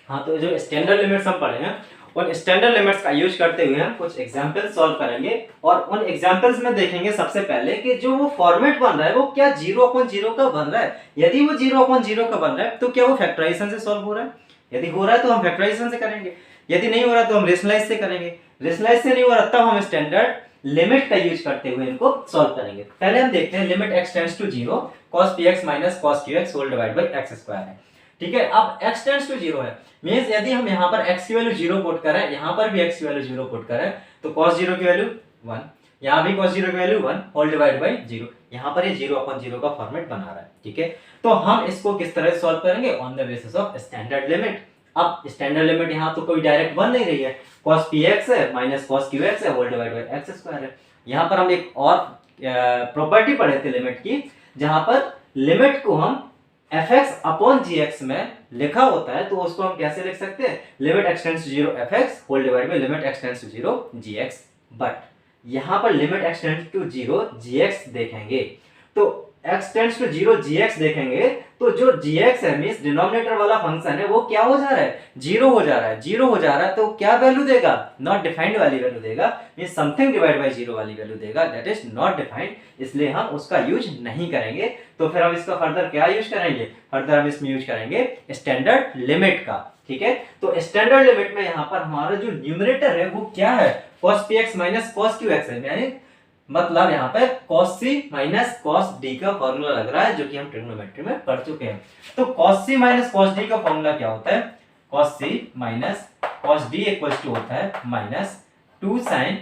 हाँ, तो जो स्टैंडर्ड लिमिट्स हम पढ़े हैं उन स्टैंडर्ड लिमिट्स का यूज करते हुए हम कुछ एग्जांपल सॉल्व करेंगे और उन एग्जांपल्स में देखेंगे सबसे पहले कि जो वो फॉर्मेट बन रहा है वो क्या 0/0 का बन रहा है। यदि वो 0/0 का बन रहा है तो क्या वो फैक्टराइजेशन से सॉल्व हो रहा है। यदि हो रहा है तो हम फैक्टराइजेशन से करेंगे, यदि नहीं हो रहा तो हम रेशनलाइज से करेंगे। रेशनलाइज से नहीं हो रहा तब हम स्टैंडर्ड लिमिट का यूज करते हुए इनको सॉल्व करेंगे। पहले हम देखते हैं limit x tends to 0 cos px minus cos qx whole divide by x square है। ठीक है, अब x टेंड्स टू 0 है, मींस यदि हम यहाँ पर x की वैल्यू 0 पुट करें, यहाँ पर भी x की वैल्यू 0 पुट करें तो cos 0 की वैल्यू 1, यहाँ भी cos 0 की वैल्यू 1 होल डिवाइड बाय 0। यहाँ पर ये 0/0 का फॉर्मेट बना रहा है। ठीक है, तो हम इसको किस तरह से सॉल्व करेंगे, on the basis of standard limit. अब स्टैंडर्ड लिमिट यहाँ तो कोई डायरेक्ट बन नहीं रही है, cos px है माइनस cos qx है whole divide by x square है। यहाँ पर हम एक और प्रॉपर्टी पढ़े थे लिमिट की, जहां पर लिमिट को हम fx अपॉन gx में लिखा होता है, तो उसको हम कैसे लिख सकते हैं, limit x tends to 0 fx whole divide by limit x tends to 0 gx। But यहां पर limit x tends to 0 gx देखेंगे, तो x टेंड्स टू 0 gx देखेंगे तो जो gx है मींस डिनोमिनेटर वाला फंक्शन है वो क्या हो जा रहा है, 0 हो जा रहा है। 0 हो जा रहा है तो क्या वैल्यू देगा, नॉट डिफाइंड वाली वैल्यू देगा, मींस समथिंग डिवाइड बाय 0 वाली वैल्यू देगा, दैट इज नॉट डिफाइंड, इसलिए हम उसका यूज नहीं करेंगे। तो फिर हम इसका फर्दर क्या यूज करेंगे, फर्दर हम इसमें यूज करेंगे स्टैंडर्ड लिमिट का। ठीक है, तो स्टैंडर्ड लिमिट में यहाँ पर हमारा जो न्यूमरेटर है वो क्या है, cos px minus cos qx है, यानी मतलब यहाँ पे cos c minus cos d का फॉर्मूला लग रहा है, जो कि हम ट्रिग्नोमेट्री में पढ़ चुके हैं। तो cos c minus cos d का फॉर्मूला क्या होता है, cos c minus cos d equal to होता है minus 2 sin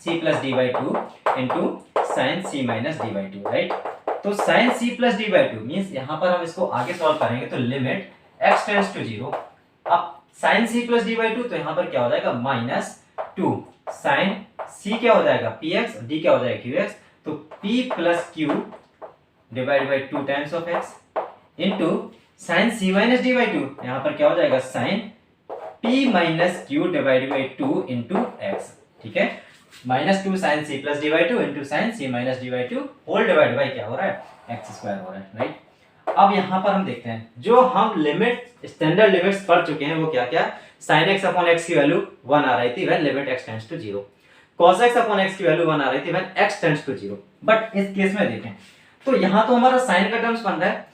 c plus d by 2 into sine c minus d by 2, right. तो sin c plus d by 2 means यहाँ पर हम इसको आगे सॉल्व करेंगे तो लिमिट x टेंड्स टू 0, अब sin c plus d by 2 तो यहाँ पर क्या हो जाएगा माइनस 2 sin c क्या हो जाएगा px, d क्या हो जाएगा qx, तो p plus q divide by 2 times of x into sin c minus d by 2, यहाँ पर क्या हो जाएगा sin p minus q divide by 2 into x। ठीक है, minus 2 sin c plus d by 2 into sin c minus d by 2 whole divide by क्या हो रहा है, x स्क्वायर हो रहा है, राइट। अब यहाँ पर हम देखते हैं जो हम लिमिट स्टैंडर्ड लिमिट्स पढ़ चुके हैं वो क्या क्या, sin x अपॉन x की वैल्यू 1 आ रही थी when limit x tends to 0, cos x upon x की वैल्यू 1 आ रही थी when x tends to 0। But इस केस में देखें तो यहाँ तो हमारा sin का टर्म्स बन रहा है,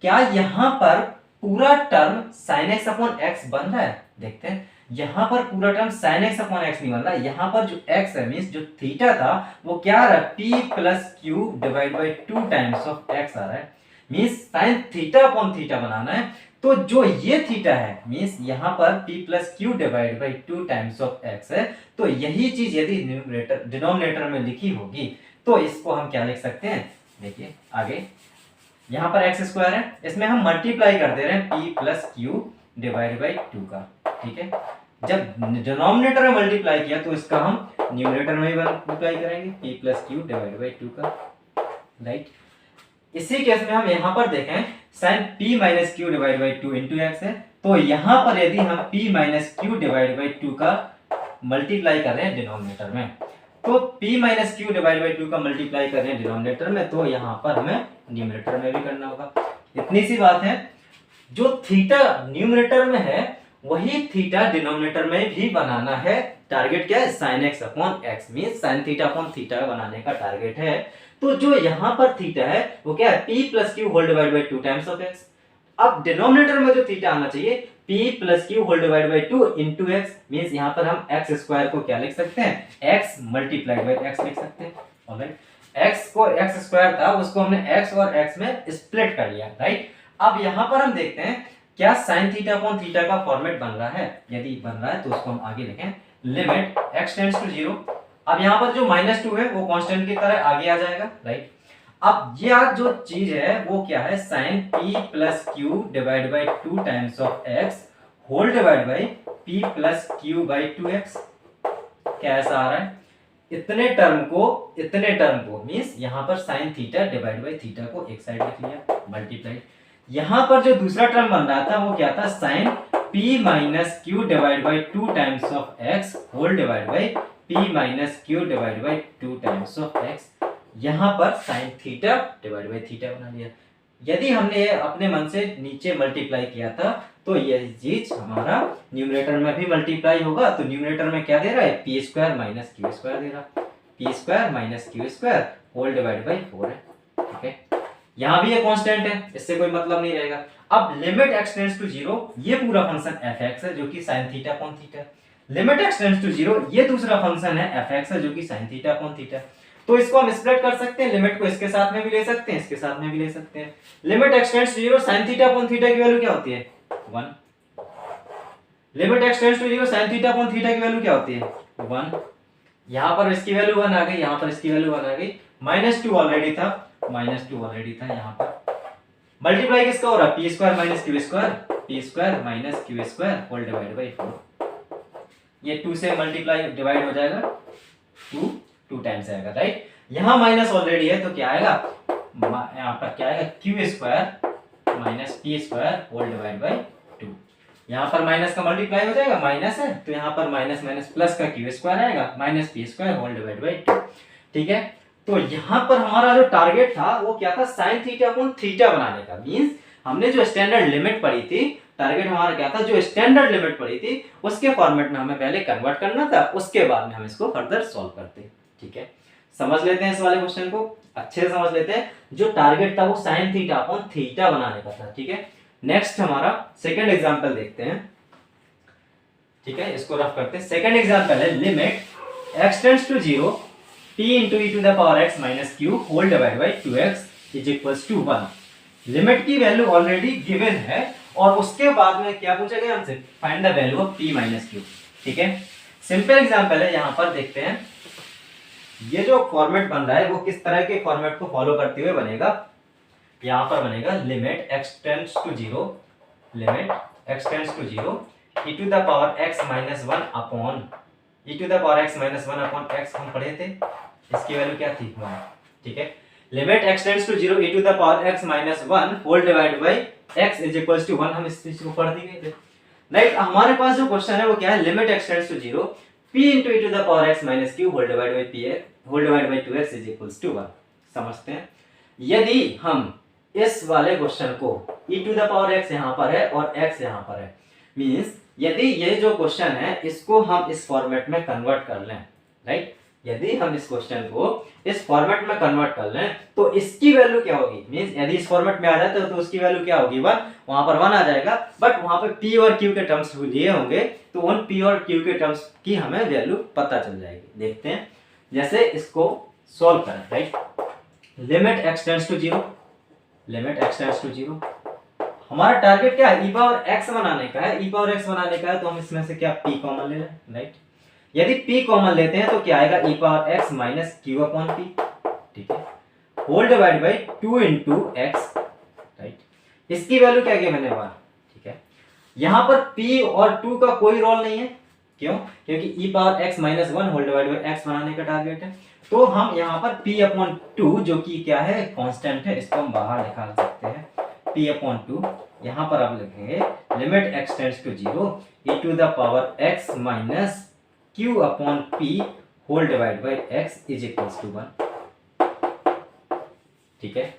क्या यहाँ पर पूरा term sin x upon x बन रहा है, देखते हैं। यहाँ पर पूरा term sin x upon x नहीं बन रहा है, यहाँ पर जो x है मींस जो थीटा था वो क्या आ रहा है, p plus q divide by 2 times of x आ रहा है, means sine theta upon theta बनाना है। तो जो ये थीटा है मींस यहाँ पर p plus q divide by 2 times of x है, तो यही चीज यदि न्यूमरेटर डिनोमिनेटर में लिखी होगी तो इसको हम क्या लिख सकते हैं, देखिए आगे यहाँ पर x स्क्वायर है, इसमें हम मल्टीप्लाई कर दे रहे हैं p plus q divide by 2 का। ठीक है, जब डिनोमिनेटर में मल्टीप्लाई किया तो इसका हम न्यूमरेटर में भी मल्टीप्लाई करेंगे p plus q divide by 2 का, राइट। इसी केस में हम यहाँ पर देखें sin p minus q divide by 2 into x है, तो यहाँ पर यदि हम p minus q divide by 2 का मल्टीप्लाई कर रहे हैं डिनोमिनेटर में, तो p minus q divide by 2 का मल्टीप्लाई कर रहे हैं डिनोमिनेटर में, तो यहाँ पर हमें न्यूमरेटर में भी करना होगा। इतनी सी बात है, जो थीटा न्यूमरेटर में है वही थीटा डिनोमिनेटर में भी बनाना है। टारगेट क्या है, sin x upon x, means sin theta upon theta बनाने का टारगेट है। तो जो यहाँ पर थीटा है वो क्या है, p plus q whole divide by 2 times of x। अब डिनोमिनेटर में जो थीटा आना चाहिए p plus q whole divide by 2 into x, means यहाँ पर हम x स्क्वायर को क्या लिख सकते हैं, x मल्टीप्लाइड बाई x लिख सकते हैं, ऑलराइट। x को x स्क्वायर था उसको हमने x और x में स्प्लिट कर लिया, राइट। अब यहाँ पर हम देखते हैं क्या sin थीटा अपॉन थीटा का फॉर्मेट बन रहा है, यदि बन रहा है तो उसको हम आगे लिखें, लिमिट x टेंड्स टू 0। अब यहाँ पर जो -2 है वो कांस्टेंट की तरह आगे आ जाएगा, राइट। अब ये जो चीज है वो क्या है, sin p plus q divide by 2 times of x whole divide by p plus q by 2x। कैसा आ रहा है, इतने टर्म को मींस यहाँ पर sin theta divide by theta को एक साइड लिख लिया मल्टीप्लाई। यहाँ पर जो दूसरा टर्म बन रहा था वो क्या था, sin p minus q divide by 2 times of x whole divide by p minus q divide by 2 times of x। यहाँ पर sin theta divide by theta बना लिया, यदि हमने ये अपने मन से नीचे मल्टीप्लाई किया था तो ये चीज हमारा न्यूमरेटर में भी मल्टीप्लाई होगा, तो न्यूमरेटर में क्या दे रहा है, p square minus q square दे रहा है, p square minus q square whole divide by 4 है। ठीक है, यहाँ भी ये कांस्टेंट है, इससे कोई मतलब नहीं रहेगा। अब लिमिट एक्स टेंड्स टू 0, ये पूरा फंक्शन एफ एक्स है जो कि sine theta upon theta, limit x tends to 0 ये दूसरा फंक्शन है एफ एक्स है जो कि साइन थीटा अपॉन थीटा। तो इसको हम स्प्लिट कर सकते हैं, लिमिट को इसके साथ में भी ले सकते हैं, इसके साथ में भी ले सकते हैं। Limit x tends to 0 sin theta upon theta की वैल्यू क्या होती है 1, limit x tends to 0 sin theta upon theta की वैल्यू क्या होती है 1। यहां पर इसकी वैल्यू 1 आ गई, यहां पर इसकी वैल्यू 1 आ गई, -2 ऑलरेडी था, -2 ऑलरेडी था। यहां पर मल्टीप्लाई किसका हो रहा है, p square minus q square, p square minus q square whole divide by 4। ये 2 से मल्टीप्लाई डिवाइड हो जाएगा, 2 टाइम्स आएगा, राइट। यहाँ माइनस ऑलरेडी है तो क्या आएगा, यहाँ पर क्या आएगा, q square minus p square whole divide by 2। यहाँ पर माइनस का मल्टीप्लाई हो जाएगा, माइनस है तो यहाँ पर माइनस माइनस प्लस का क्यू स्क्वायर आएगा, minus p square whole divide by 2। ठीक है, तो यहाँ पर हमारा जो टारगेट था वो क्या था, साइन थीटा अपॉन थीटा बनाने का। मींस हमने जो स्टैंडर्ड लिमिट पढ़ी थी, टारगेट हमारा क्या था, जो स्टैंडर्ड लिमिट पढ़ी थी उसके फॉर्मेट में हमें पहले कन्वर्ट करना था, उसके बाद में हम इसको फर्दर सॉल्व करते। ठीक है, समझ लेते हैं इस वाले क्वेश्चन को, अच्छे से समझ लेते हैं। जो टारगेट था वो साइन थीटा अपॉन थीटा बनाने का था। ठीक है, नेक्स्ट हमारा सेकंड एग्जांपल देखते हैं। ठीक है, इसको रफ करते हैं। सेकंड एग्जांपल है limit x tends to 0 p into e to the power x minus q whole divided by 2x is equals to 1। Limit की वैल्यू ऑलरेडी गिवन है और उसके बाद में क्या पूछा गया हमसे, find the value of p minus q। ठीक है, सिंपल एग्जांपल है। यहाँ पर देखते हैं ये जो फॉर्मेट बन रहा है वो किस तरह के फॉर्मेट को फॉलो करते हुए बनेगा। यहाँ पर बनेगा limit x tends to 0, limit x tends to 0 e to the power x minus 1 upon e to the power x minus 1 upon x हम पढ़े थे, इसकी वैल्यू क्या थी 1। ठीक है, limit x tends to 0 e to the power x minus 1 whole divide by x is equals to 1। हम इस चीज को पढ़ दिए थे, राइट। हमारे पास जो क्वेश्चन है वो क्या है, limit x tends to 0 p into e to the power x minus q whole divide by p whole divide by 2x is equals to 1। समझते हैं, यदि हम इस वाले क्वेश्चन को e to the power x यहाँ पर है और x यहाँ पर है, मींस यदि ये जो क्वेश्चन है इसको हम इस फॉर्मेट में कन्वर्ट कर लें, राइट, यदि हम इस क्वेश्चन को इस फॉर्मेट में कन्वर्ट कर लें तो इसकी वैल्यू क्या होगी, मींस यदि इस फॉर्मेट में आ जाता है तो उसकी वैल्यू क्या होगी 1, वहां पर 1 आ जाएगा, बट वहां पर p और q के टर्म्स लिए होंगे तो उन p और q के टर्म्स की हमें वैल्यू पता चल जाएगी। देखते हैं, जैसे इसको सॉल्व करें, right. Limit x tends to 0, limit x tends to 0, हमारा टारगेट क्या है, e पावर x बनाने का है, e पावर x बनाने का है तो हम इसमें से क्या p कॉमन ले लें, राइट। यदि p कॉमन लेते हैं तो क्या आएगा, e power x minus q upon p। ठीक है, whole divide by 2 into x, right. इसकी वैल्यू क्या की मैंने 1। ठीक है, यहाँ पर p और 2 का कोई रोल नहीं है, क्यों, क्योंकि e power x minus 1 whole divide by x बनाने का टारगेट है। तो हम यहाँ पर p अपॉन 2 जो कि क्या है, कांस्टेंट है, इसको हम बाहर निकाल सकते हैं, p अपॉन 2। यहाँ पर आप लिखेंगे limit x tends to 0 e to the power x minus q upon p whole divide by x is equals to 1। ठीक है,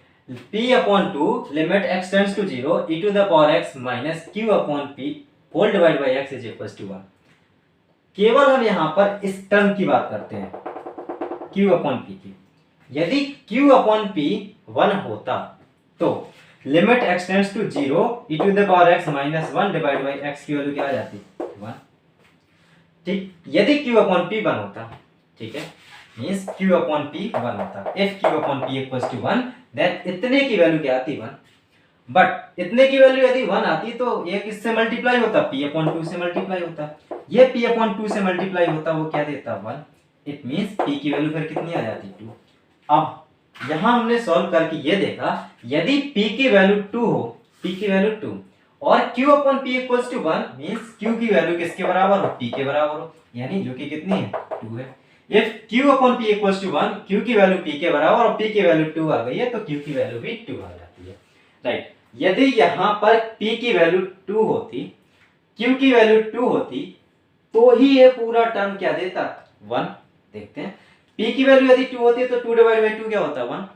p अपॉन 2 limit x tends to 0 e to the power x minus q upon p whole divide by x is equals to 1। केवल हम यहाँ पर इस term की बात करते हैं, q अपॉन p की। यदि q अपॉन p 1 होता तो limit x tends to 0 e to the power x minus 1 divide by x की वैल्यू क्या आ जाती, 1। ठीक, यदि q अपॉन p 1 होता, ठीक है, मींस q अपॉन p 1 होता, if q upon p equals to 1 then इतने की वैल्यू क्या आती, 1। बट इतने की वैल्यू यदि 1 आती तो ये किससे मल्टीप्लाई होता, p अपॉन 2 से मल्टीप्लाई होता। ये p अपॉन 2 से मल्टीप्लाई होता, वो क्या देता, 1। इट मींस p की वैल्यू फिर कितनी आ जाती, 2। अब यहां हमने सॉल्व करके ये देखा, यदि p की वैल्यू 2 हो, p की वैल्यू 2 और q upon p equals to 1 means q की वैल्यू किसके बराबर हो, p के बराबर हो, यानी जो कि कितनी है, 2 है। If q upon p equals to 1, q की वैल्यू p के बराबर और p की वैल्यू 2 आ गई है तो q की वैल्यू भी 2 आ जाती है, राइट। यदि यहां पर p की वैल्यू 2 होती, q की वैल्यू 2 होती तो ही ये पूरा टर्म क्या देता, 1। देखते हैं, p की वैल्यू यदि 2 होती है तो 2 डिवाइड बाय 2 क्या होता है, 1।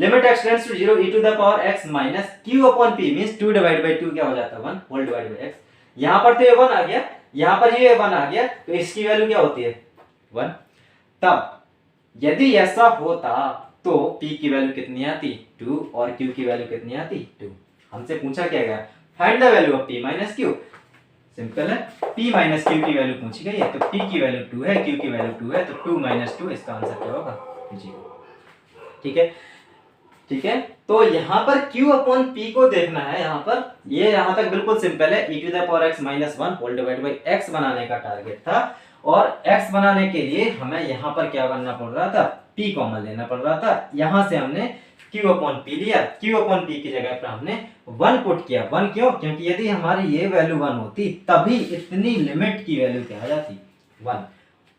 Limit x tends to 0 e to the power x minus q upon p means 2 divide by 2 क्या हो जाता है 1 होल डिवाइड बाय x। यहां पर तो ये 1 आ गया, यहां पर ये 1 आ गया, तो इसकी वैल्यू क्या होती है 1। तब यदि ऐसा होता तो p की वैल्यू कितनी आती 2 और q की वैल्यू कितनी आती 2। हमसे पूछा क्या गया find the value of p minus q। Simple है, p माइनस q की वैल्यू पूछी गई है, तो p की वैल्यू 2 है, q की वैल्यू 2 है, तो 2 माइनस 2 इसका आंसर क्या होगा 0। ठीक है, ठीक है। तो यहाँ पर q अपॉन p को देखना है। यहाँ पर ये यहाँ तक बिल्कुल सिंपल है, e to the power x minus 1 whole divide by x बनाने का टारगेट था, और x बनाने के लिए हमें यहाँ पर क्या करना पड़ रहा था p कॉमन लेना पड़ रहा था। यहाँ से हमने q अपॉन p लिया, q अपॉन p की जगह पर हमने 1 पुट किया। 1 क्यों? क्योंकि यदि हमारी ये वैल्यू 1 होती तभी इतनी लिमिट की वैल्यू क्या आ जाती 1,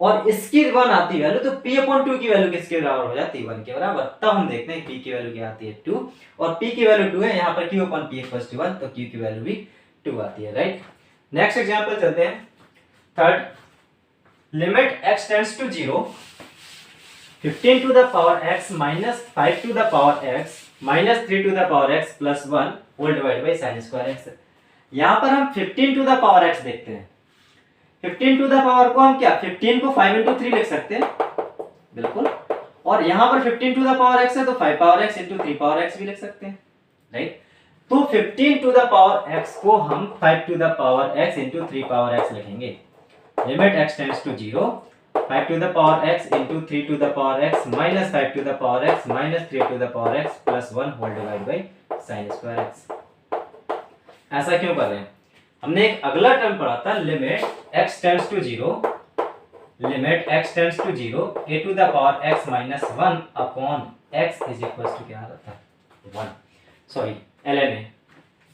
और इसकी 1 आती वैल्यू तो p अपॉन 2 की वैल्यू किसके बराबर हो जाती 1 के बराबर। तब हम देखते हैं p की वैल्यू क्या आती है 2, और p की वैल्यू 2 है, यहाँ पर q upon p equals to 1, तो q की वैल्यू भी 2 आती है, राइट। नेक्स्ट एग्जांपल चलते हैं, third. Limit x tends to 0 15 to the power x minus 5 to the power x minus 3 to the power x plus 1 whole divide by sine square x। यहाँ पर हम 15 to the power x देखते हैं। 15 to the power को हम क्या 15 को 5 into 3 लिख सकते हैं, बिल्कुल। और यहाँ पर 15 टू द पावर x है तो 5 power x into 3 power x भी लिख सकते हैं, राइट। तो 15 टू द पावर x को हम 5 to the power x into 3 power x लिखेंगे। Limit x tends to 0 5 to the power x into 3 to the power x minus 5 to the power x minus 3 to the power x plus 1 whole divide by sine square x। ऐसा क्यों कर रहे हैं? हमने एक अगला term पढ़ा था, limit x tends to 0 limit x tends to 0 a to the power x minus 1 upon x is equals to क्या आ रहा था 1, सॉरी ln a,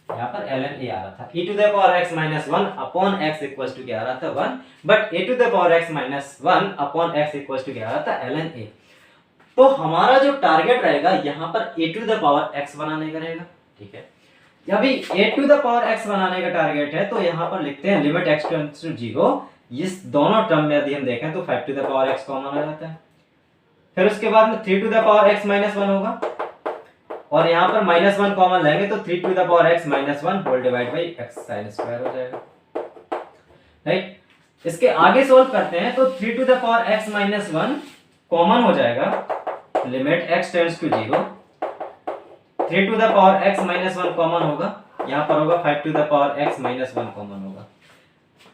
यहाँ पर ln a आ रहा था। e to the power x minus 1 upon x equals to क्या आ रहा था 1, but a to the power x minus 1 upon x equals to क्या आ रहा था ln a। तो हमारा जो टारगेट रहेगा यहाँ पर a to the power x बनाने का रहेगा, ठीक है। अभी a to the power x बनाने का टारगेट है, तो यहाँ पर लिखते हैं लिमिट x टेंड्स टू 0। इस दोनों टर्म में यदि हम देखें तो 5 to the power x common आ जाता है, फिर उसके बाद में 3 to the power x minus 1 होगा, और यहाँ पर माइनस 1 कॉमन लेंगे तो 3 to the power x minus 1 whole divide by x sine square हो जाएगा, राइट। इसके आगे सोल्व करते हैं तो 3 to the power x minus 1 common हो जाएगा, limit x tends to 0 3 to the power x minus 1 common होगा, यहाँ पर होगा 5 to the power x minus 1 common होगा,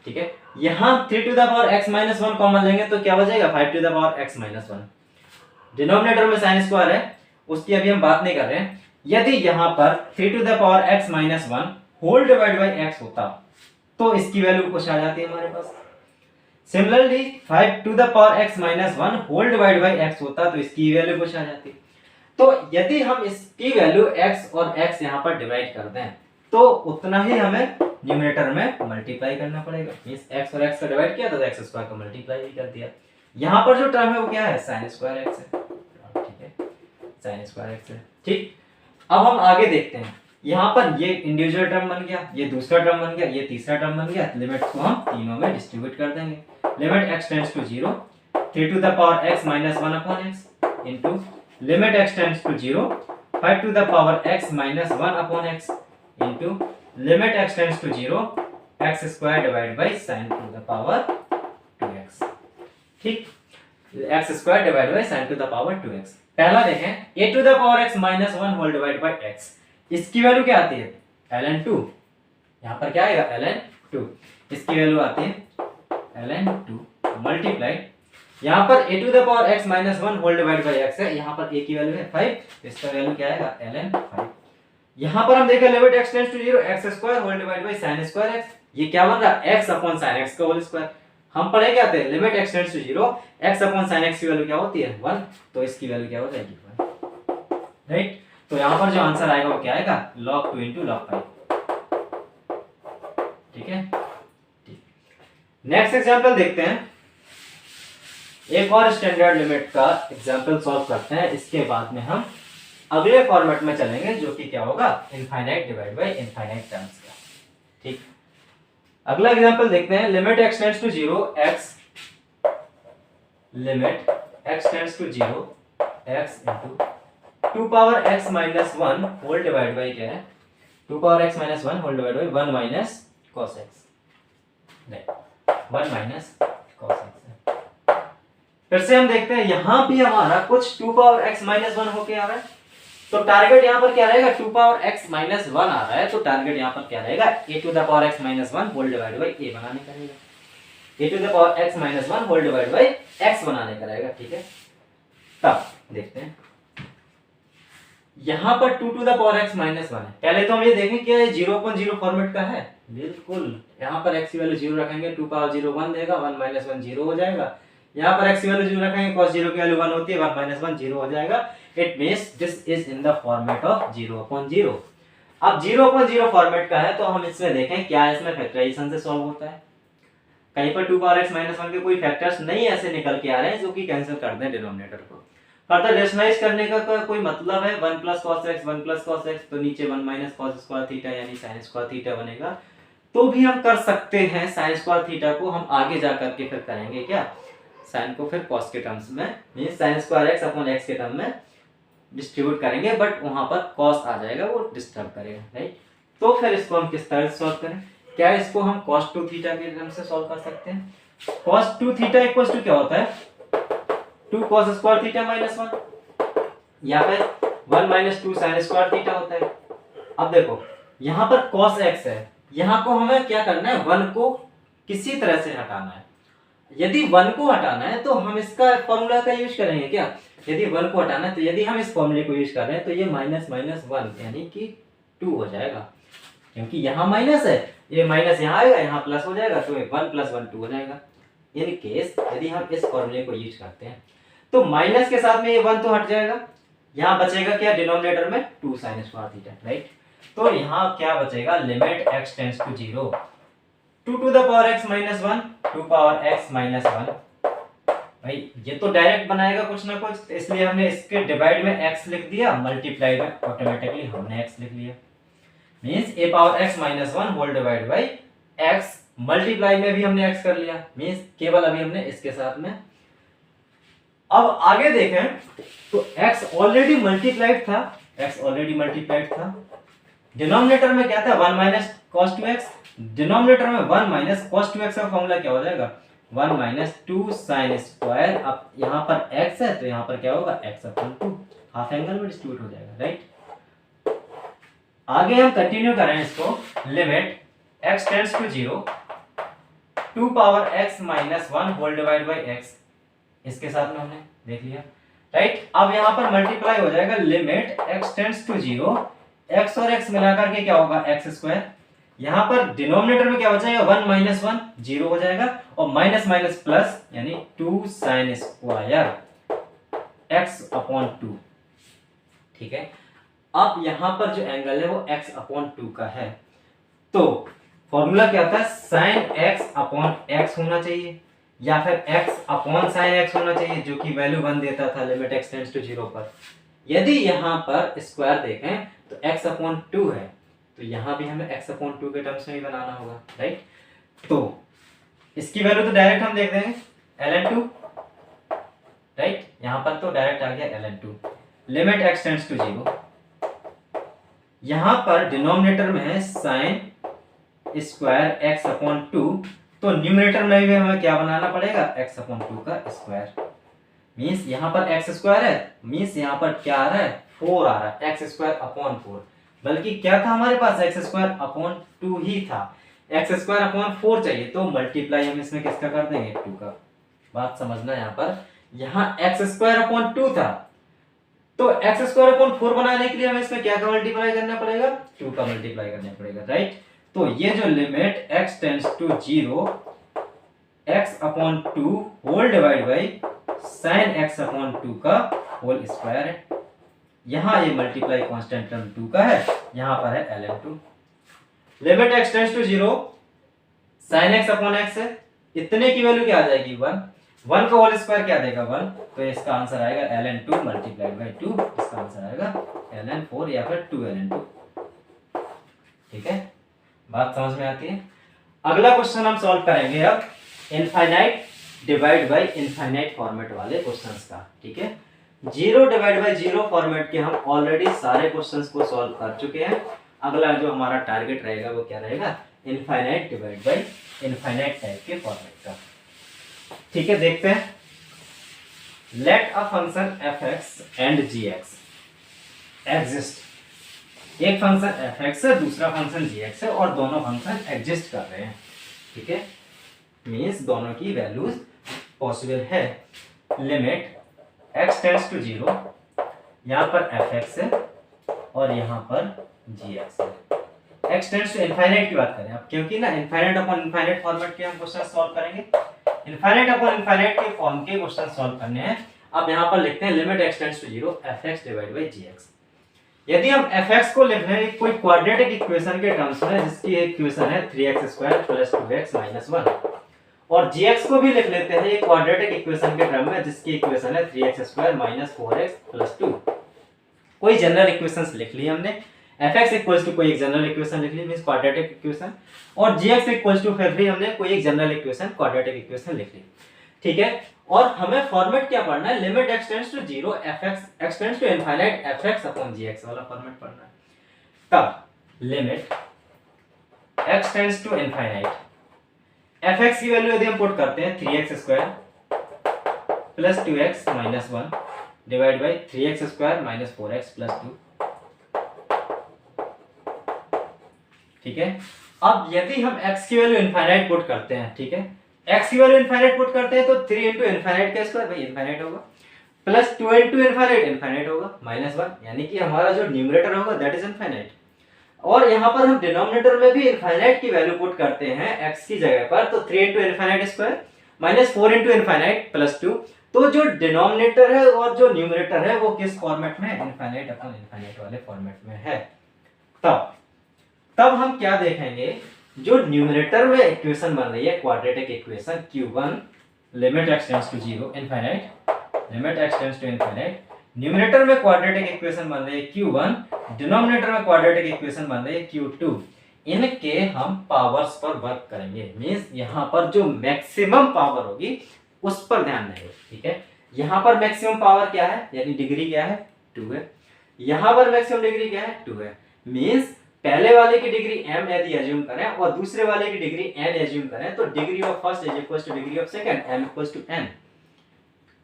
ठीक है। यहाँ 3 to the power x minus 1 common लेंगे तो क्या बचेगा 5 to the power x minus 1। Denominator में साइन स्क्वायर है, उसकी अभी हम बात नहीं कर रहे हैं। यदि यहाँ पर 3 to the power x minus 1 whole divide by x होता तो इसकी वैल्यू कुछ आ जाती है हमारे पास। Similarly 5 to the power x minus 1 whole divide by x होता तो इसकी वैल्यू कुछ आ जाती। तो यदि हम इसकी वैल्यू x और x यहाँ पर डिवाइड कर दें तो उतना ही हमें न्यूमरेटर में मल्टीप्लाई करना पड़ेगा। मींस x और x का डिवाइड किया तो x स्क्वायर का मल्टीप्लाई भी कर दिया। यहाँ पर जो टर्म है वो क्या है sin स्क्वायर x है, ठीक है, sin स्क्वायर x है, ठीक। अब हम आगे देखते हैं, यहाँ पर ये इंडिविजुअल टर्म बन गया, ये दूसरा टर्म बन गया, ये तीसरा टर्म बन गया। लिमिट को हम तीनों में डिस्ट्रीब्यूट कर देंगे। Limit x tends to 0 3 to the power x minus 1 upon x into limit x tends to 0 5 to the power x minus 1 upon x into limit x tends to 0 x square divide by sine to the power 2x, ठीक। x square divide by sine to the power 2x। पहला देखें a to the power x minus 1 whole divide by x, इसकी value क्या आती है ln 2। यहाँ पर क्या आएगा ln 2, इसकी वैल्यू आती है ln 2 मल्टीप्लाई यहाँ पर a to the power x minus 1 whole divide by x है, यहाँ पर a की वैल्यू है 5, इसका वैल्यू क्या आएगा ln 5। यहाँ पर हम देखें limit x tends to 0 x square whole divide by sin square x, ये क्या बन रहा है x अपॉन sin x का होल स्क्वायर। हम पढ़े क्या थे limit x tends to 0 x upon sin x की वैल्यू क्या होती है 1, तो इसकी वैल्यू क्या हो जाएगी 1, राइट। तो यहाँ पर जो आंसर आएगा वो क्या आएगा log 2 into log 5, ठीक है। नेक्स्ट एग्जांपल देखते हैं, एक और स्टैंडर्ड लिमिट का एग्जांपल सॉल्व करते हैं। इसके बाद में हम अगले फॉर्मेट में चलेंगे जो कि क्या होगा infinite divide by infinite terms का, ठीक। अगला एग्जांपल देखते हैं, limit x tends to 0 x limit x tends to 0 x into 2 power x minus 1 whole divide by क्या है, 2 power x minus 1 whole divide by 1 minus cos x, नहीं 1 minus cos x है। फिर से हम देखते हैं यहां भी हमारा कुछ 2 पावर x माइनस 1 होके आ रहा है, तो टारगेट यहां पर क्या रहेगा, 2 पावर x माइनस 1 आ रहा है, तो टारगेट यहां पर क्या रहेगा, a to the power x minus 1 whole divide by a बनाने का रहेगा, a to the power x minus 1 whole divide by x बनाने का रहेगा, ठीक है। तब देखते हैं यहां पर 2 to the power x minus 1 है, पहले तो हम ये देखें क्या ये 0.0 फॉर्मेट का है, बिल्कुल। यहां पर x की वैल्यू 0 रखेंगे, 2 पावर 0 1 देगा, 1 माइनस 1 0 हो जाएगा। यहाँ पर x की वैल्यू 0 रखेंगे, cos 0 की वैल्यू 1 होती है, 1 माइनस 1 0 हो जाएगा। It means this is in the format of 0/0। अब 0/0 फॉर्मेट का है तो हम इसमें देखें क्या इसमें फैक्टराइजेशन से सॉल्व होता है। कहीं पर 2 पावर x माइनस 1 के कोई फैक्टर्स नहीं ऐसे निकल के आ रहे हैं जो कि कैंसिल कर दें डिनोमिनेटर को। फर्दर रेशनलाइज करने का कोई मतलब है, 1 plus cos x 1 plus cos x, तो नीचे 1 माइनस cos स्क्वायर थीटा यानी sin स्क्वायर थीटा बनेगा, तो भी हम कर सकते हैं। sin स्क्वायर थीटा को हम आगे जा करके फिर करेंगे क्या, sin को फिर cos के टर्म्स में means sin square x upon x के टर्म में डिस्ट्रीब्यूट करेंगे, बट वहां पर cos आ जाएगा, वो डिस्टर्ब करेगा, राइट। तो फिर इसको हम किस तरह से सॉल्व करें, क्या इसको हम cos 2 थीटा के टर्म से सॉल्व कर सकते हैं। cos 2 थीटा इक्वल्स टू क्या होता है, 2 cos स्क्वायर थीटा माइनस 1, या फिर 1 माइनस 2 sin स्क्वायर थीटा होता है। अब देखो यहाँ पर cos x है, यहाँ को हमें क्या करना है, 1 को किसी तरह से हटाना है। यदि 1 को हटाना है तो हम इसका फॉर्मूला का यूज करेंगे क्या, यदि 1 को हटाना है तो यदि हम इस फॉर्मूले को यूज कर रहे हैं तो ये माइनस माइनस 1 यानी कि 2 हो जाएगा, क्योंकि यहाँ माइनस है, ये माइनस यहाँ आएगा, यहाँ प्लस हो जाएगा, तो 1 प्लस 1 2 हो जाएगा। इन केस यदि हम इस फॉर्मूले को यूज करते हैं तो माइनस के साथ में ये 1 तो हट जाएगा, यहाँ बचेगा क्या डिनोमिनेटर में 2 sin स्क्वायर थीटा, राइट। तो यहाँ क्या बचेगा, limit x tends to 0 2 to the power x minus 1 2 power x minus 1। भाई ये तो डायरेक्ट बनाएगा कुछ ना कुछ, तो इसलिए हमने इसके डिवाइड में x लिख दिया, मल्टीप्लाई में ऑटोमेटिकली हमने x लिख लिया, means a power x minus 1 whole divide by x, multiply में भी हमने x कर लिया, मींस केवल अभी हमने इसके साथ में। अब आगे देखें तो x ऑलरेडी मल्टीप्लाइड था, डिनोमिनेटर में क्या था 1 माइनस cos 2x, डिनोमिनेटर में 1 माइनस cos 2x का फॉर्मूला क्या हो जाएगा 1 माइनस 2 sin स्क्वायर। अब यहाँ पर x है तो यहाँ पर क्या होगा x अपॉन 2, हाफ एंगल में डिस्ट्रीब्यूट हो जाएगा, राइट। आगे हम कंटिन्यू करें इसको, limit x tends to 0 2 power x minus 1 whole divide by x, इसके साथ में हमने देख लिया, राइट। अब यहाँ पर मल्टीप्लाई हो जाएगा, limit x tends to 0 x और x मिलाकर के क्या होगा x स्क्वायर, यहाँ पर डिनोमिनेटर में क्या हो जाएगा 1 माइनस 1 0 हो जाएगा, और माइनस माइनस प्लस यानी 2 sin स्क्वायर x अपॉन 2, ठीक है। अब यहाँ पर जो एंगल है वो x अपॉन 2 का है, तो फॉर्मूला क्या था sin x अपॉन x होना चाहिए, या फिर x अपॉन sin x होना चाहिए, जो कि वैल्यू 1 देता था लिमिट x टेंड्स टू 0 पर। यदि यहाँ पर स्क्वायर देखें तो x अपॉन 2 है, तो यहाँ भी हमें x अपॉन 2 के टर्म्स में ही बनाना होगा, राइट। तो इसकी वैल्यू तो डायरेक्ट हम देख देंगे ln 2, राइट, यहाँ पर तो डायरेक्ट आ गया ln 2, limit x tends to 0, यहाँ पर डिनोमिनेटर में है sin स्क्वायर x अपॉन 2, तो न्यूमरेटर में भी हमें क्या बनाना पड़ेगा x अपॉन 2 का स्क्वायर, मींस यहाँ पर x स्क्वायर है, मींस यहाँ पर क्या आ रहा है 4 आ रहा है, x स्क्वायर अपॉन 4, बल्कि क्या था हमारे पास x स्क्वायर अपॉन 2 ही था, x स्क्वायर अपॉन 4 चाहिए, तो मल्टीप्लाई हम इसमें किसका कर देंगे 2 का। बात समझना, यहाँ पर यहाँ x स्क्वायर अपॉन 2 था, तो x स्क्वायर अपॉन 4 बनाने के लिए हमें इसमें क्या का मल्टीप्लाई करना पड़ेगा 2 का मल्टीप्लाई करना पड़ेगा, राइट। तो ये जो limit x tends to 0 x upon 2 whole divide by sin x upon 2 का होल स्क्वायर है, यहाँ ये मल्टीप्लाई कांस्टेंट टर्म 2 का है, यहाँ पर है ln 2। Limit x tends to 0 sin x upon x है, इतने की वैल्यू क्या आ जाएगी 1 का होल स्क्वायर क्या देगा 1, तो इसका आंसर आएगा ln 2 मल्टीप्लाइड बाई 2, इसका आंसर आएगा ln 4 या फिर 2 ln 2, ठीक है। बात समझ में आती है। अगला क्वेश्चन हम सॉल्व करेंगे अब infinite divide by infinite format वाले क्वेश्चंस का, ठीक है। 0 डिवाइड बाई 0 फॉर्मेट के हम ऑलरेडी सारे क्वेश्चंस को सॉल्व कर चुके हैं। अगला जो हमारा टारगेट रहेगा वो क्या रहेगा, infinite divide by infinite type के फॉर्मेट का। ठीक है, देखते हैं। Let a function f(x) and g(x) exist. एक फंक्शन f(x) है, दूसरा फंक्शन g(x) है और दोनों फंक्शन एग्जिस्ट कर रहे हैं। ठीक है, मीन्स दोनों की वैल्यूज पॉसिबल है। लिमिट x टेंड्स टू 0, यहाँ पर f(x) है और यहाँ पर g(x) है। x टेंड्स टू इनफाइनाइट की बात करें अब, क्योंकि ना इनफाइनाइट अपॉन इनफाइनाइट फॉर्मेट के हम क्वेश्चन सॉल्व करेंगे। इनफाइनाइट अपॉन इनफाइनाइट के फॉर्म के क्वेश्चन सॉल्व करने हैं। अब यहाँ पर लिखते हैं limit x tends to 0 f(x) divide by g(x). यदि हम f(x) को लिख रहे हैं कोई क्वाड्रेटिक इक्वेशन के टर्म्स में, जिसकी इक्वेशन है 3x² + 2x - 1, और gx को भी लिख लेते हैं एक क्वाड्रेटिक इक्वेशन के टर्म में, जिसकी इक्वेशन है 3x² - 4x + 2। कोई जनरल इक्वेशंस लिख ली हमने। f(x) इक्वल्स टू कोई एक जनरल इक्वेशन लिख ली, मींस क्वाड्रेटिक इक्वेशन, और gx इक्वल्स टू फिर भी हमने कोई एक जनरल इक्वेशन क्वाड्रेटिक इक्वेशन लिख ली। ठीक है, और हमें फॉर्मेट क्या पढ़ना है, limit x tends to 0 f(x) x tends to infinite f(x) upon gx वाला फॉर्मेट पढ़ना है। तब limit x tends to infinite f(x) की वैल्यू यदि हम पुट करते हैं 3x² + 2x - 1 divide by 3x² - 4x + 2। ठीक है, अब यदि हम x की वैल्यू इनफाइनाइट पुट करते हैं, ठीक है, x की वैल्यू इनफाइनाइट पुट करते हैं तो 3 * इनफाइनाइट का स्क्वायर भाई इनफाइनाइट होगा, प्लस 2 * इनफाइनाइट इनफाइनाइट होगा, -1, यानी कि हमारा जो न्यूमरेटर होगा दैट इज इनफाइनाइट। और यहाँ पर हम डिनोमिनेटर में भी इनफाइनाइट की वैल्यू पुट करते हैं x की जगह पर, तो 3 * इनफाइनाइट स्क्वायर -4 * इनफाइनाइट + 2। तो जो डिनोमिनेटर है और जो न्यूमरेटर है वो किस फॉर्मेट में, इनफाइनाइट अपॉन इनफाइनाइट वाले फॉर्मेट में है। तब हम क्या देखेंगे, जो न्यूमरेटर में इक्वेशन बन रही है quadratic equation q1 limit x tends to 0 infinite limit x tends to infinite, numerator में क्वाड्रेटिक इक्वेशन बन रही है q1, डिनोमिनेटर में क्वाड्रेटिक इक्वेशन बन रही है q2। इनके हम पावर्स पर वर्क करेंगे, मींस यहाँ पर जो मैक्सिमम पावर होगी उस पर ध्यान देंगे। ठीक है, यहाँ पर मैक्सिमम पावर क्या है, यानी डिग्री क्या है, 2 है। यहाँ पर मैक्सिमम डिग्री क्या है, 2 है। मींस पहले वाले की डिग्री m यदि एज्यूम करें और दूसरे वाले की डिग्री n एज्यूम करें, तो degree of first is equal to degree of second, m equal to n।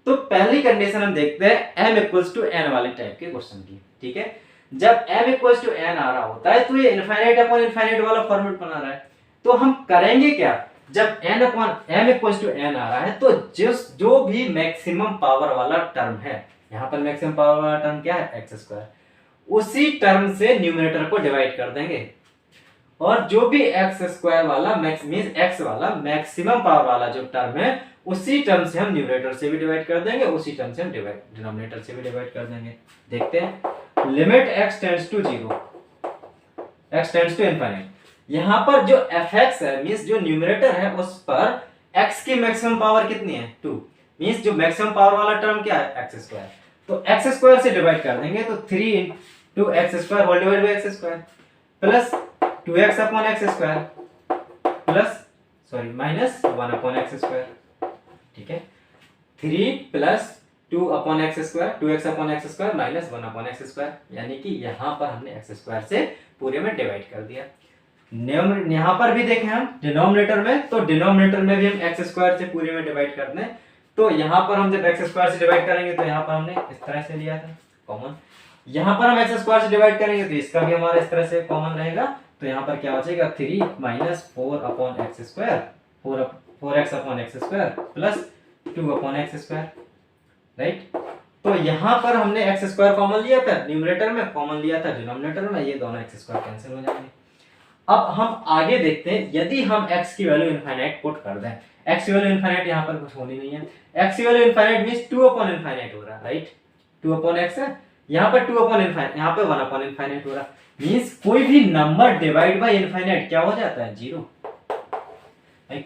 तो पहली कंडीशन हम देखते हैं m इक्वल टू n वाले टाइप के क्वेश्चन की। ठीक है, जब m इक्वल टू n आ रहा होता है तो ये इनफाइनाइट अपॉन इनफाइनाइट वाला फॉर्मेट बना रहा है। तो हम करेंगे क्या, जब n upon m equal to n आ रहा है तो जो भी मैक्सिमम पावर वाला टर्म है, यहाँ पर मैक्सिमम पावर वाला टर्म क्या है, x², उसी टर्म से न्यूमरेटर को डिवाइड कर देंगे, और जो भी x² वाला मींस x वाला मैक्सिमम पावर वाला जो टर्म है उसी टर्म से हम न्यूमरेटर से भी डिवाइड कर देंगे, उसी टर्म से हम डिनोमिनेटर से भी डिवाइड कर देंगे। देखते हैं, limit x tends to 0 x tends to infinite, यहाँ पर जो f(x) है मींस जो न्यूमरेटर है उस पर x की मैक्सिमम पावर कितनी है, 2, मींस जो मैक्सिमम पावर वाला टर्म क्या है, x², तो x² से डिवाइड कर देंगे, तो 3 * x² whole divide by x² plus 2x upon x² plus -1 upon x²। ठीक है, 3 + 2 upon x², 2x upon x² -1 upon x², यानी कि यहाँ पर हमने x² से पूरे में डिवाइड कर दिया। यहाँ पर भी देखें हम डिनोमिनेटर में, तो डिनोमिनेटर में भी हम x² से पूरे में डिवाइड कर दें, तो यहाँ पर हम जब x² से डिवाइड करेंगे तो यहाँ पर हमने इस तरह से लिया था कॉमन, यहाँ पर हम x² से डिवाइड करेंगे तो इसका भी हमारा इस तरह से कॉमन रहेगा, तो यहाँ पर क्या बचेगा, 3 - 4 upon x², 4x upon x² plus 2 upon x², right. तो यहाँ पर हमने x² कॉमन लिया था, न्यूमरेटर में कॉमन लिया था डिनोमिनेटर में, ये दोनों x² कैंसिल हो जाएंगे। अब हम आगे देखते हैं, यदि हम x की वैल्यू इनफाइनाइट पुट कर दें, x की वैल्यू इनफाइनाइट यहाँ पर कुछ होनी नहीं है, x की value infinite means 2 upon infinite हो रहा है, राइट, 2 अपॉन x है, यहाँ पर 2 अपॉन इनफाइनाइट, यहाँ पे 1 अपॉन इनफाइनाइट हो रहा है, मींस कोई भी नंबर डिवाइड बाय इनफाइनाइट क्या हो जाता है, 0।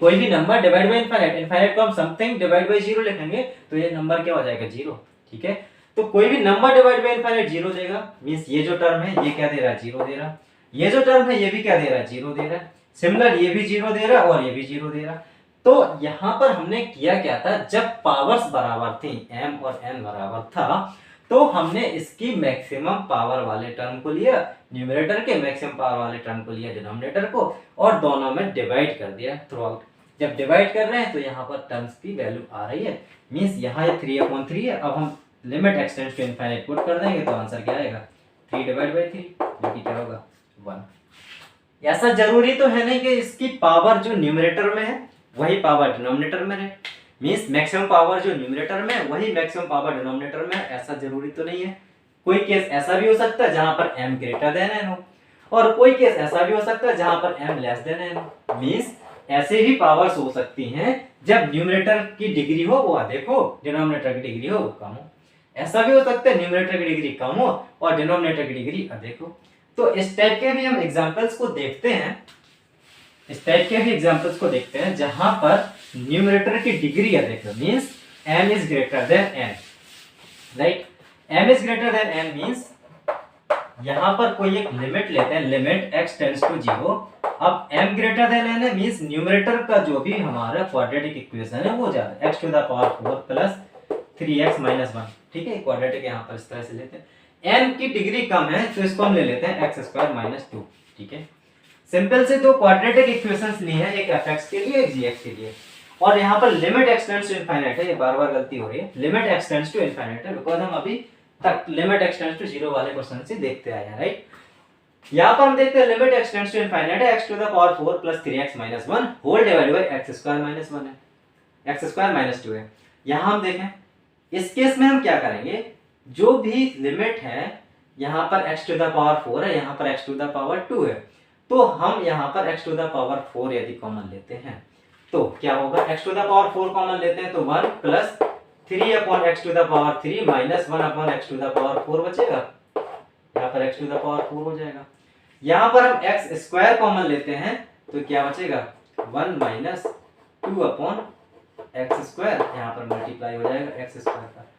कोई भी number divide by infinite, infinite को हम समथिंग डिवाइड बाय 0 लिखेंगे तो ये नंबर क्या हो जाएगा, 0। ठीक है, तो कोई भी नंबर डिवाइड बाय इनफाइनाइट 0 देगा, मींस ये जो टर्म है ये क्या दे रहा है, 0 दे रहा है, ये जो टर्म है ये भी क्या दे रहा है, 0 दे रहा है, सिमिलर ये भी 0 दे रहा है और ये भी 0 दे रहा है। तो यहाँ पर हमने किया क्या था, जब पावर्स बराबर थी m और n बराबर था, तो हमने इसकी मैक्सिमम पावर वाले टर्म को लिया, न्यूमरेटर के मैक्सिमम पावर वाले टर्म को लिया डिनोमिनेटर को, और दोनों में डिवाइड कर दिया थ्रू आउट। जब डिवाइड कर रहे हैं तो यहाँ पर टर्म्स की वैल्यू आ रही है, मीन्स यहाँ ये 3/3 है। अब हम limit x tends to infinite put कर देंगे तो आंसर क्या आएगा 3/3, जो कि क्या होगा 1। ऐसा जरूरी तो है नहीं कि इसकी पावर जो न्यूमरेटर में है वही पावर डिनोमिनेटर में रहे, मीन्स मैक्सिमम पावर जो न्यूमरेटर में है वही मैक्सिमम पावर डिनोमिनेटर में है, ऐसा जरूरी तो नहीं है। कोई केस ऐसा भी हो सकता है जहां पर m ग्रेटर देन n हो, और कोई केस ऐसा भी हो सकता है जहां पर m लेस देन n हो। मीन्स ऐसे ही पावर्स हो सकती हैं जब न्यूमरेटर की डिग्री हो वो अधिक हो, डिनोमिनेटर की डिग्री हो वो कम हो। ऐसा भी हो सकता है न्यूमरेटर की डिग्री कम हो और डिनोमिनेटर की डिग्री अधिक हो। तो इस टाइप के भी हम एग्जांपल्स को देखते हैं, इस टाइप के भी एग्जांपल्स को देखते हैं जहां पर न्यूमरेटर की डिग्री अधिक है, means m is greater than n, right. m is greater than n means यहां पर कोई एक लिमिट लेते हैं, लिमिट x टेंड्स टू 0। अब m ग्रेटर देन n है, मींस न्यूमरेटर का जो भी हमारा क्वाड्रेटिक इक्वेशन है वो ज्यादा, x to the power 4 plus 3x minus 1, ठीक है। क्वाड्रेटिक यहां पर इस तरह से लेते हैं। n की डिग्री कम है तो इसको हम ले लेते हैं x स्क्वायर माइनस 2, ठीक है। सिंपल से दो क्वाड्रेटिक इक्वेशंस ली हैं, एक fx के लिए एक gx के लिए, और यहाँ पर लिमिट एक्सटेंड्स टू इनफाइनाइट है, ये बार बार गलती हो रही है, लिमिट एक्सटेंड्स टू इनफाइनाइट है बिकॉज़ हम अभी तक लिमिट एक्सटेंड्स टू 0 वाले क्वेश्चन से देखते आए हैं, राइट। यहाँ पर हम देखते हैं लिमिट एक्सटेंड्स टू इनफाइनाइट है, x to the power 4 plus 3x minus 1 whole divided by x square minus 1 है, x स्क्वायर माइनस 2 है। यहाँ हम देखें इस केस में हम क्या करेंगे, जो भी लिमिट है यहाँ पर x टू द पावर 4 है, यहाँ पर x टू द पावर 2 है, तो हम यहाँ पर x टू द पावर 4 यदि कॉमन लेते हैं तो क्या होगा, x to the power 4 common लेते हैं तो 1 plus 3 upon x to the power 3 minus 1 upon x to the power 4 बचेगा, यहाँ पर x टू द पावर 4 हो जाएगा। यहाँ पर हम x स्क्वायर कॉमन लेते हैं तो क्या बचेगा 1 माइनस 2 अपॉन x स्क्वायर, यहाँ पर मल्टीप्लाई हो जाएगा x स्क्वायर का।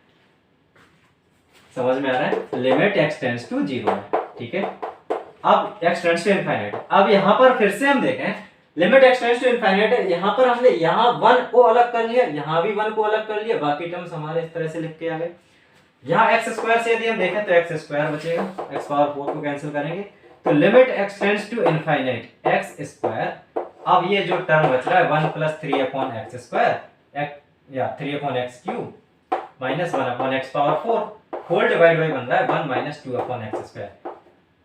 समझ में आ रहा है, लिमिट x टेंड्स टू 0 है, ठीक है। अब x टेंड्स टू इनफाइनाइट, अब यहाँ पर फिर से हम देखें limit x tends to infinite है, यहाँ पर हमने यहाँ 1 को अलग कर लिया, यहाँ भी 1 को अलग कर लिया, बाकी टर्म्स हमारे इस तरह से लिख के आ गए। यहाँ x स्क्वायर से यदि हम देखें तो x स्क्वायर बचेगा, x पावर 4 को कैंसिल करेंगे तो limit x tends to infinite x square. अब ये जो टर्म बच रहा है 1 प्लस 3 अपॉन x स्क्वायर या 3 upon x cube minus 1 upon x power 4 whole divide by बन रहा है 1 माइनस 2 अपॉन x स्क्वायर।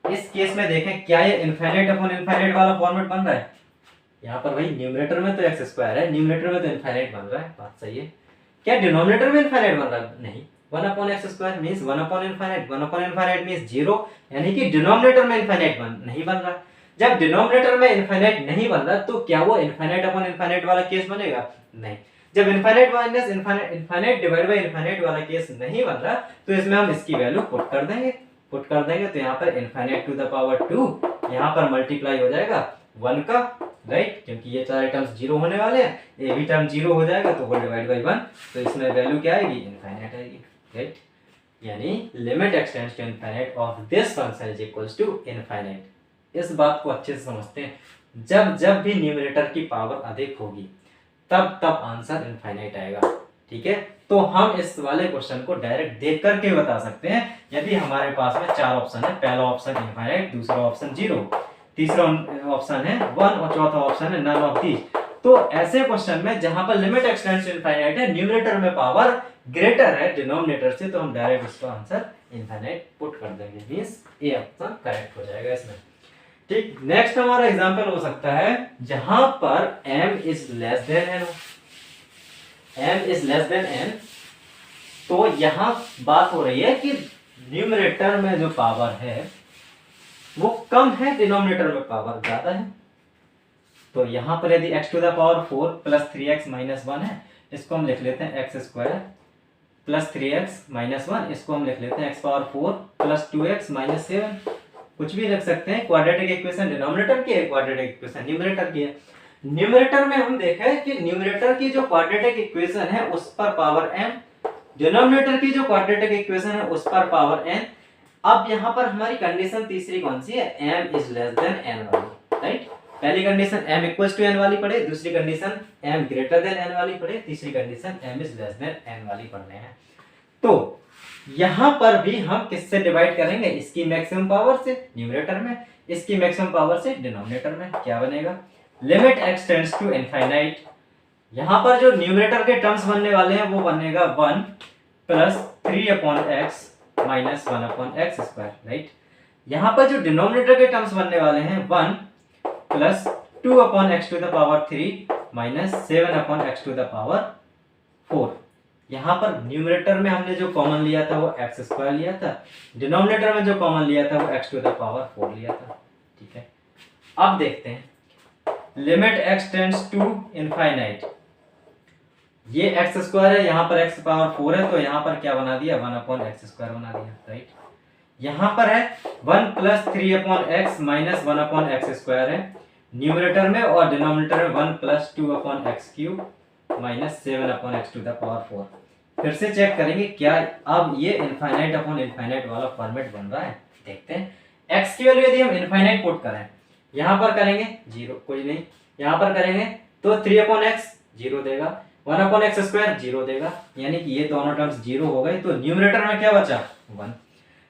इस केस में देखें क्या ये इनफाइनाइट अपॉन इनफाइनाइट वाला फॉर्मेट बन रहा है, यहाँ पर भाई न्यूमरेटर में तो x स्क्वायर है, न्यूमरेटर में तो इनफाइनाइट बन रहा है, बात सही है। क्या डिनोमिनेटर में इनफाइनाइट बन रहा है, नहीं, 1 upon x square means 1 upon infinite, 1 upon infinite means 0, यानी कि डिनोमिनेटर में इनफाइनाइट नहीं बन रहा। जब डिनोमिनेटर में इनफाइनाइट नहीं बन रहा तो क्या वो इनफाइनाइट अपॉन इनफाइनाइट वाला केस बनेगा, नहीं। जब infinite minus infinite divide by infinite वाला केस नहीं बन रहा तो इसमें हम इसकी वैल्यू पुट कर देंगे तो यहाँ पर इनफाइनाइट टू द पावर 2 यहाँ पर मल्टीप्लाई हो जाएगा 1 का, राइट, क्योंकि ये सारे टर्म्स 0 होने वाले हैं, ये भी टर्म 0 हो जाएगा तो होल डिवाइड बाय 1, तो इसमें वैल्यू क्या आएगी, इनफाइनाइट आएगी, राइट। यानी limit x tends to infinite of this function is equals to infinite. इस बात को अच्छे से समझते हैं, जब भी न्यूमरेटर की पावर अधिक होगी तब आंसर इनफाइनाइट आएगा, ठीक है। तो हम इस वाले क्वेश्चन को डायरेक्ट देख करके बता सकते हैं, यदि हमारे पास में 4 ऑप्शन है, पहला ऑप्शन इनफाइनाइट, दूसरा ऑप्शन 0, तीसरा ऑप्शन है 1 और चौथा ऑप्शन है नन ऑफ दीज। तो ऐसे क्वेश्चन में जहां पर limit x tends to infinite है, न्यूमरेटर में पावर ग्रेटर है डिनोमिनेटर से, तो हम डायरेक्ट इसका आंसर इनफाइनाइट पुट कर देंगे, मींस ए ऑप्शन करेक्ट हो जाएगा इसमें, ठीक। नेक्स्ट हमारा एग्जांपल हो सकता है जहां पर m is less than n, m is less than n, तो यहां बात हो रही है कि न्यूमरेटर में जो पावर है वो कम है, डिनोमिनेटर में पावर ज्यादा है। तो यहां पर यदि x to the power 4 plus 3x minus 1 है, इसको हम लिख लेते हैं x square plus 3x minus 1, इसको हम लिख लेते हैं x power 4 plus 2x minus 7, कुछ भी रख सकते हैं। क्वाड्रेटिक इक्वेशन डिनोमिनेटर की है, क्वाड्रेटिक इक्वेशन न्यूमरेटर की है। न्यूमरेटर में हम देखें कि न्यूमरेटर की जो क्वाड्रेटिक इक्वेशन है उस पर पावर m, डिनोमिनेटर की जो क्वाड्रेटिक इक्वेशन है उस पर पावर n। अब यहाँ पर हमारी कंडीशन तीसरी कौन सी है, m is less than n वाली, राइट। पहली condition m equals to n वाली पढ़े, दूसरी condition m greater than n वाली पढ़े, तीसरी condition m is less than n वाली पढ़ने हैं। तो यहाँ पर भी हम किससे डिवाइड करेंगे, इसकी मैक्सिमम पावर से न्यूमरेटर में, इसकी मैक्सिमम पावर से डिनोमिनेटर में। क्या बनेगा, limit x tends to infinite. यहाँ पर जो न्यूमरेटर के टर्म्स बनने वाले हैं वो बनेगा 1 plus 3/x minus 1/x square, right. यहाँ पर जो डिनोमिनेटर के टर्म्स बनने वाले हैं 1 plus 2/x to the power 3 minus 7/x to the power 4। यहाँ पर न्यूमरेटर में हमने जो कॉमन लिया था वो x स्क्वायर लिया था, डिनोमिनेटर में जो कॉमन लिया था वो x टू द पावर 4 लिया था, ठीक है। अब देखते हैं limit x tends to infinite, ये x स्क्वायर है, यहाँ पर x पावर 4 है, तो यहाँ पर क्या बना दिया 1/x स्क्वायर बना दिया, राइट। यहाँ पर है 1 plus 3/x minus 1/x square है न्यूमरेटर में, और डिनोमिनेटर में 1 plus 2/x cube minus 7/x to the power 4। फिर से चेक करेंगे क्या अब ये इनफाइनाइट अपॉन इनफाइनाइट वाला फॉर्मेट बन रहा है। देखते हैं x की वैल्यू यदि हम इनफाइनाइट पुट करें, यहाँ पर करेंगे 0, कुछ नहीं, यहाँ पर करेंगे तो 3/x 0 देगा, 1/x स्क्वायर 0 देगा, यानी कि ये दोनों टर्म्स 0 हो गए। तो न्यूमरेटर में क्या बचा 1।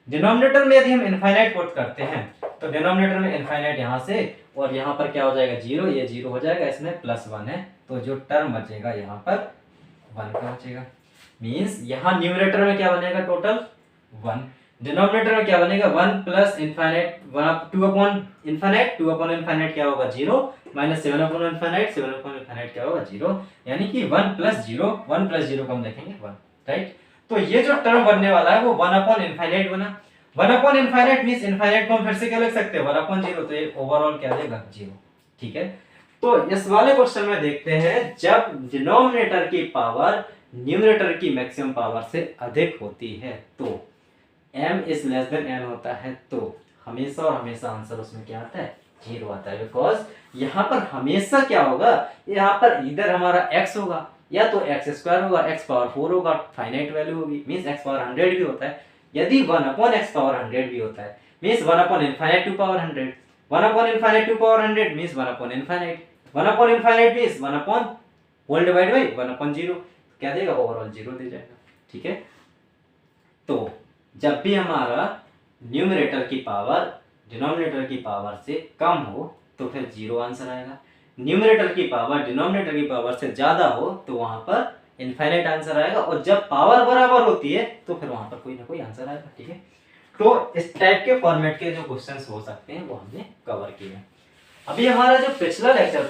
डिनोमिनेटर में यदि हम इनफाइनाइट पुट करते हैं तो डिनोमिनेटर में इनफाइनाइट यहाँ से, और यहाँ पर क्या हो जाएगा 0, ये 0 हो जाएगा, इसमें प्लस 1 है, तो जो टर्म बचेगा यहाँ पर 1 का बचेगा। मींस यहाँ न्यूमरेटर में क्या बनेगा टोटल 1, डिनोमिनेटर में क्या बनेगा 1 प्लस इनफाइनाइट 2/इनफाइनाइट क्या होगा 0 माइनस 7/इनफाइनाइट क्या होगा 0, यानी कि 1 प्लस 0 को हम देखेंगे 1, राइट। तो ये जो टर्म बनने वाला है वो 1/इनफाइनाइट बना। 1/इनफाइनाइट मींस इनफाइनाइट को हम फिर से क्या लिख सकते हैं 1/0, तो ये ओवरऑल क्या देगा 0, ठीक है। तो इस वाले क्वेश्चन में देखते हैं जब डिनोमिनेटर की पावर न्यूमरेटर की मैक्सिमम पावर से अधिक होती है तो m is less than n होता है, तो हमेशा और हमेशा आंसर उसमें क्या आता है 0 आता है। बिकॉज यहाँ पर हमेशा क्या होगा, यहाँ पर इधर हमारा x होगा या तो x स्क्वायर होगा, x पावर 4 होगा, फाइनाइट वैल्यू होगी, मींस x पावर 100 भी होता है। यदि 1/x पावर 100 भी होता है means infinite to power 100, infinite to power 100 means infinite, infinite means 1 whole divide by 1/0, क्या देगा ओवरऑल 0 दे जाएगा, ठीक है। तो जब भी हमारा न्यूमरेटर की पावर डिनोमिनेटर की पावर से कम हो तो फिर 0 आंसर आएगा, न्यूमरेटर की पावर डिनोमिनेटर की पावर से ज्यादा हो तो वहां पर इनफाइनाइट आंसर आएगा, और जब पावर बराबर होती है तो फिर वहां पर कोई ना कोई आंसर आएगा, ठीक है। तो इस टाइप के फॉर्मेट के जो क्वेश्चंस हो सकते हैं वो हमने कवर किए। अभी हमारा जो पिछला लेक्चर था